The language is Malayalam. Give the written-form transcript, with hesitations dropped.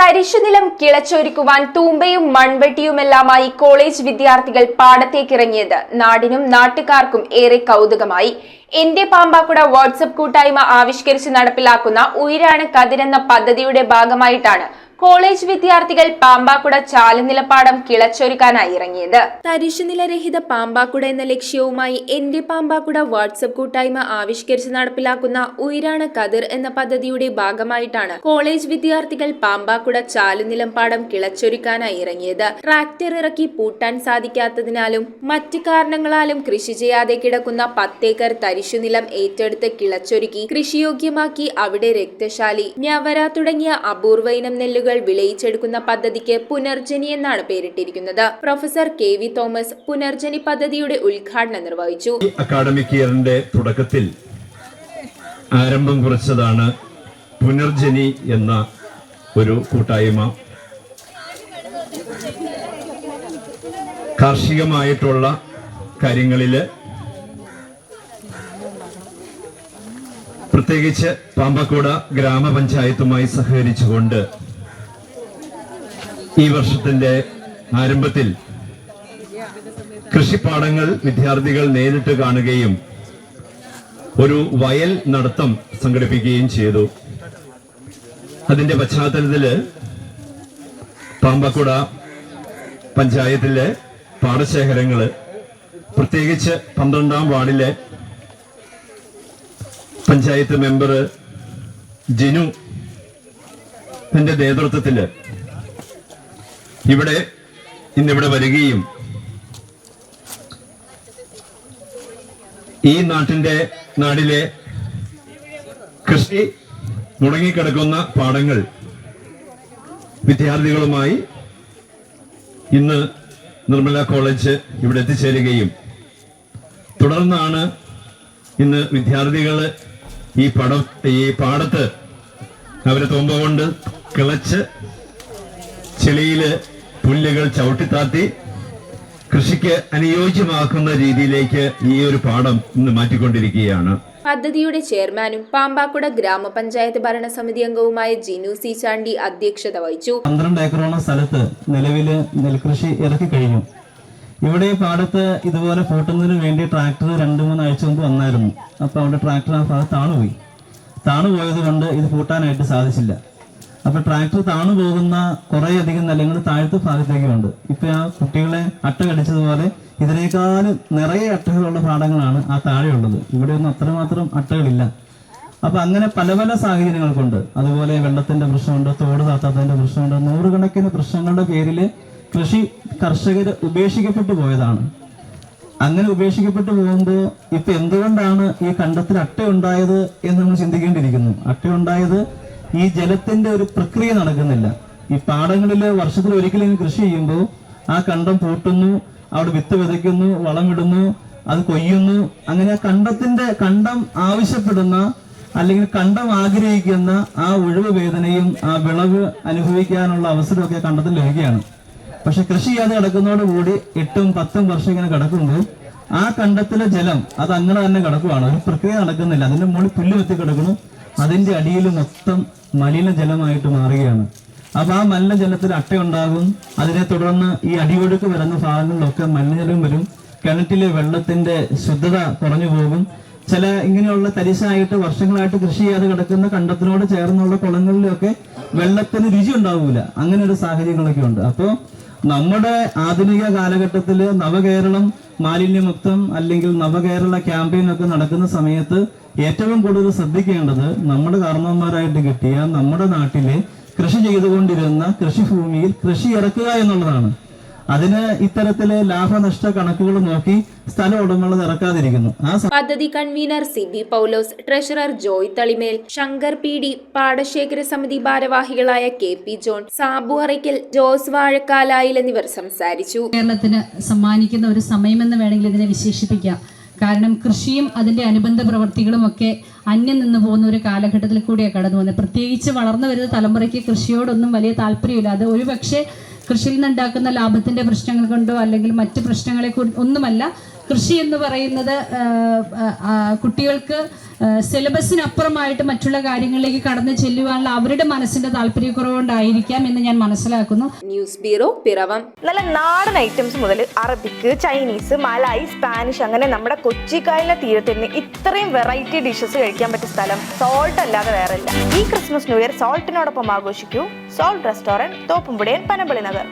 തരിശുനിലം കിളച്ചൊരുക്കുവാൻ തൂമ്പയും മൺവെട്ടിയുമെല്ലാമായി കോളേജ് വിദ്യാർത്ഥികൾ പാടത്തേക്കിറങ്ങിയത് നാടിനും നാട്ടുകാർക്കും ഏറെ കൗതുകമായി. എന്റെ പാമ്പാക്കുട വാട്സ്ആപ്പ് കൂട്ടായ്മ ആവിഷ്കരിച്ച് നടപ്പിലാക്കുന്ന ഉയിരാണ് കതിരെന്ന പദ്ധതിയുടെ ഭാഗമായിട്ടാണ് കോളേജ് വിദ്യാർത്ഥികൾ പാമ്പാക്കുട ചാലുനിലപ്പാടം കിളച്ചൊരുക്കാനായി ഇറങ്ങിയത്. തരിശുനിലരഹിത പാമ്പാക്കുട എന്ന ലക്ഷ്യവുമായി എന്റെ പാമ്പാക്കുട വാട്സ്ആപ്പ് കൂട്ടായ്മ ആവിഷ്കരിച്ച് നടപ്പിലാക്കുന്ന ഉയിരാണ് കതിർ എന്ന പദ്ധതിയുടെ ഭാഗമായിട്ടാണ് കോളേജ് വിദ്യാർത്ഥികൾ പാമ്പാക്കുട ചാലുനിലപ്പാടം കിളച്ചൊരുക്കാനായി ഇറങ്ങിയത്. ട്രാക്ടർ ഇറക്കി പൂട്ടാൻ സാധിക്കാത്തതിനാലും മറ്റ് കാരണങ്ങളാലും കൃഷി ചെയ്യാതെ കിടക്കുന്ന 10 ഏക്കർ തരിശുനിലം ഏറ്റെടുത്ത് കിളച്ചൊരുക്കി കൃഷിയോഗ്യമാക്കി അവിടെ രക്തശാലി, ഞവര തുടങ്ങിയ അപൂർവ ഇനം നെല്ലുകൾ വിളയിച്ചെടുക്കുന്ന പദ്ധതിക്ക് പുനർജനി എന്നാണ് പേരിട്ടിരിക്കുന്നത്. പ്രൊഫസർ KV തോമസ് പുനർജനി പദ്ധതിയുടെ ഉദ്ഘാടനം നിർവഹിച്ചു. അക്കാഡമിക് ഇയറിന്റെ തുടക്കത്തിൽ ആരംഭം കുറിച്ചതാണ് പുനർജനി എന്ന ഒരു കൂട്ടായ്മ. കാർഷികമായിട്ടുള്ള കാര്യങ്ങളില് പ്രത്യേകിച്ച് പാമ്പാക്കുട ഗ്രാമപഞ്ചായത്തുമായി സഹകരിച്ചുകൊണ്ട് ഈ വർഷത്തിന്റെ ആരംഭത്തിൽ കൃഷിപ്പാടങ്ങൾ വിദ്യാർത്ഥികൾ നേരിട്ട് കാണുകയും ഒരു വയൽ നടത്തം സംഘടിപ്പിക്കുകയും ചെയ്തു. അതിന്റെ പശ്ചാത്തലത്തില് പാമ്പാക്കുട പഞ്ചായത്തിലെ പാടശേഖരങ്ങള് പ്രത്യേകിച്ച് 12ാം വാർഡിലെ പഞ്ചായത്ത് മെമ്പർ ജിനു ന്റെ നേതൃത്വത്തില് ഇന്നിവിടെ വരികയും ഈ നാടിലെ കൃഷി മുടങ്ങിക്കിടക്കുന്ന പാടങ്ങൾ വിദ്യാർത്ഥികളുമായി ഇന്ന് നിർമ്മല കോളേജ് ഇവിടെ എത്തിച്ചേരുകയും തുടർന്നാണ് ഇന്ന് വിദ്യാർത്ഥികൾ ഈ പാടത്ത് അവരെ തുമ്പ കൊണ്ട് കിളച്ച് ചെളിയില് പുല്ലുകൾ ചവിട്ടിത്താത്തി കൃഷിക്ക് അനുയോജ്യമാക്കുന്ന രീതിയിലേക്ക് ഈ ഒരു പാടം ഇന്ന് മാറ്റിക്കൊണ്ടിരിക്കുകയാണ്. പദ്ധതിയുടെ ചെയർമാനും പാമ്പാക്കുട ഗ്രാമപഞ്ചായത്ത് ഭരണസമിതി അംഗവുമായ ജിനു സി ചാണ്ടി അധ്യക്ഷത വഹിച്ചു. 12 ഏക്കറോളം സ്ഥലത്ത് നിലവില് നെൽകൃഷി ഇറക്കി കഴിഞ്ഞു. ഇവിടെ പാടത്ത് ഇതുപോലെ പൂട്ടുന്നതിന് വേണ്ടി ട്രാക്ടർ 2-3 ആഴ്ച മുമ്പ് വന്നായിരുന്നു. അപ്പൊ അവിടെ ട്രാക്ടർ ആ ഭാഗത്ത് താണുപോയത് കൊണ്ട് ഇത് പൂട്ടാനായിട്ട് സാധിച്ചില്ല. അപ്പൊ ട്രാക്ടർ താണു പോകുന്ന കുറേയധികം നിലങ്ങൾ താഴത്തെ ഭാഗത്തേക്കുണ്ട്. ഇപ്പൊ ആ കുട്ടികളെ അട്ട കടിച്ചതുപോലെ ഇതിനേക്കാളും നിറയെ അട്ടകളുള്ള പാടങ്ങളാണ് ആ താഴെയുള്ളത്. ഇവിടെ ഒന്നും അത്രമാത്രം അട്ടകളില്ല. അപ്പൊ അങ്ങനെ പല പല സാഹചര്യങ്ങൾ കൊണ്ട്, അതുപോലെ വെള്ളത്തിന്റെ പ്രശ്നമുണ്ട്, തോട് താത്താത്തതിന്റെ പ്രശ്നമുണ്ട്, 100 കണക്കിന് പ്രശ്നങ്ങളുടെ പേരില് കൃഷി കർഷകർ ഉപേക്ഷിക്കപ്പെട്ടു പോയതാണ്. അങ്ങനെ ഉപേക്ഷിക്കപ്പെട്ടു പോകുമ്പോൾ ഇപ്പൊ എന്തുകൊണ്ടാണ് ഈ കണ്ടത്തിൽ അട്ട ഉണ്ടായത് എന്ന് നമ്മൾ ചിന്തിക്കേണ്ടിയിരിക്കുന്നു. അട്ട ഉണ്ടായത് ഈ ജലത്തിന്റെ ഒരു പ്രക്രിയ നടക്കുന്നില്ല. ഈ പാടങ്ങളില് വർഷത്തിൽ ഒരിക്കലും കൃഷി ചെയ്യുമ്പോൾ ആ കണ്ടം പൂട്ടുന്നു, അവിടെ വിത്ത് വിതയ്ക്കുന്നു, വളമിടുന്നു, അത് കൊയ്യുന്നു. അങ്ങനെ കണ്ടം ആവശ്യപ്പെടുന്ന അല്ലെങ്കിൽ കണ്ടം ആഗ്രഹിക്കുന്ന ആ ഒഴിവ് വേദനയും ആ വിളവ് അനുഭവിക്കാനുള്ള അവസരമൊക്കെ കണ്ടത്തിൽ ലഭിക്കുകയാണ്. പക്ഷെ കൃഷി ചെയ്യാതെ കിടക്കുന്നതോടുകൂടി 8-10 വർഷം ഇങ്ങനെ കിടക്കുമ്പോൾ ആ കണ്ടത്തിലെ ജലം അത് അങ്ങനെ തന്നെ കിടക്കുവാണ്. ഒരു പ്രക്രിയ നടക്കുന്നില്ല. അതിന്റെ മുകളിൽ പുല്ല് വെത്തി കിടക്കുന്നു, അതിന്റെ അടിയിൽ മൊത്തം മലിനജലമായിട്ട് മാറുകയാണ്. അപ്പൊ ആ മലിനജലത്തിൽ അട്ടയുണ്ടാകും. അതിനെ തുടർന്ന് ഈ അടിയൊഴുക്ക് വരുന്ന ഭാഗങ്ങളിലൊക്കെ മലിനജലം വരും. കിണറ്റിലെ വെള്ളത്തിന്റെ ശുദ്ധത കുറഞ്ഞു പോകും. ചില ഇങ്ങനെയുള്ള തരിശായിട്ട് വർഷങ്ങളായിട്ട് കൃഷി ചെയ്യാതെ കിടക്കുന്ന കണ്ടത്തിനോട് ചേർന്നുള്ള കുളങ്ങളിലൊക്കെ വെള്ളത്തിന് രുചി ഉണ്ടാവൂല. അങ്ങനെ ഒരു സാഹചര്യങ്ങളൊക്കെ ഉണ്ട്. അപ്പോൾ നമ്മുടെ ആധുനിക കാലഘട്ടത്തില് നവകേരളം മാലിന്യമുക്തം അല്ലെങ്കിൽ നവകേരള ക്യാമ്പയിൻ ഒക്കെ നടക്കുന്ന സമയത്ത് ഏറ്റവും കൂടുതൽ ശ്രദ്ധിക്കേണ്ടത് നമ്മുടെ കാരണവന്മാരായിട്ട് കിട്ടിയ നമ്മുടെ നാട്ടിലെ കൃഷി ചെയ്തുകൊണ്ടിരുന്ന കൃഷിഭൂമിയിൽ കൃഷി ഇറക്കുക എന്നുള്ളതാണ്. അതിന് ഇത്തരത്തിലെ ലാഭനഷ്ട കണക്കുകൾ നോക്കി സ്ഥല ഉടമകൾ ഇറക്കാതിരിക്കുന്നു. പദ്ധതി കൺവീനർ CB പൗലോസ്, ട്രഷറർ ജോയ് തളിമേൽ, ശങ്കർ PD, പാടശേഖര സമിതി ഭാരവാഹികളായ KP ജോൺ, സാബു അറയ്ക്കൽ, ജോസ് വാഴക്കാലായിൽ എന്നിവർ സംസാരിച്ചു. കേരളത്തിന് സമ്മാനിക്കുന്ന ഒരു സമയമെന്ന് വേണമെങ്കിൽ ഇതിനെ വിശേഷിപ്പിക്കാം. കാരണം കൃഷിയും അതിൻ്റെ അനുബന്ധ പ്രവർത്തികളും ഒക്കെ അന്യം നിന്ന് പോകുന്ന ഒരു കാലഘട്ടത്തിൽ കൂടിയാണ് കടന്നു പോകുന്നത്. പ്രത്യേകിച്ച് വളർന്നു വരുന്ന തലമുറയ്ക്ക് കൃഷിയോടൊന്നും വലിയ താല്പര്യമില്ല. അത് ഒരുപക്ഷെ കൃഷിയിൽ നിന്നുണ്ടാക്കുന്ന ലാഭത്തിന്റെ പ്രശ്നങ്ങൾ കൊണ്ടോ അല്ലെങ്കിൽ മറ്റ് പ്രശ്നങ്ങളെ ഒന്നുമല്ല, കൃഷി എന്ന് പറയുന്നത് കുട്ടികൾക്ക് സിലബസിനപ്പുറമായിട്ട് മറ്റുള്ള കാര്യങ്ങളിലേക്ക് കടന്നു ചെല്ലുവാനുള്ള അവരുടെ മനസ്സിന്റെ താല്പര്യക്കുറവുകൊണ്ടായിരിക്കാം എന്ന് ഞാൻ മനസ്സിലാക്കുന്നു. News bureau, Piravom. നല്ല നാടൻ ഐറ്റംസ് മുതൽ അറബിക്ക്, ചൈനീസ്, മലായി, സ്പാനിഷ് അങ്ങനെ നമ്മുടെ കൊച്ചിക്കായലിന്റെ തീരത്തിന് ഇത്രയും വെറൈറ്റി ഡിഷസ് കഴിക്കാൻ പറ്റിയ സ്ഥലം സോൾട്ട് അല്ലാതെ വേറെ ഇല്ല. ഈ ക്രിസ്മസ് ന്യൂ ഇയർ സോൾട്ടിനോടൊപ്പം ആഘോഷിക്കൂ. സോൾട്ട് റെസ്റ്റോറന്റ്, തോപ്പുംപുടിയൻ, പനമ്പള്ളി നഗർ.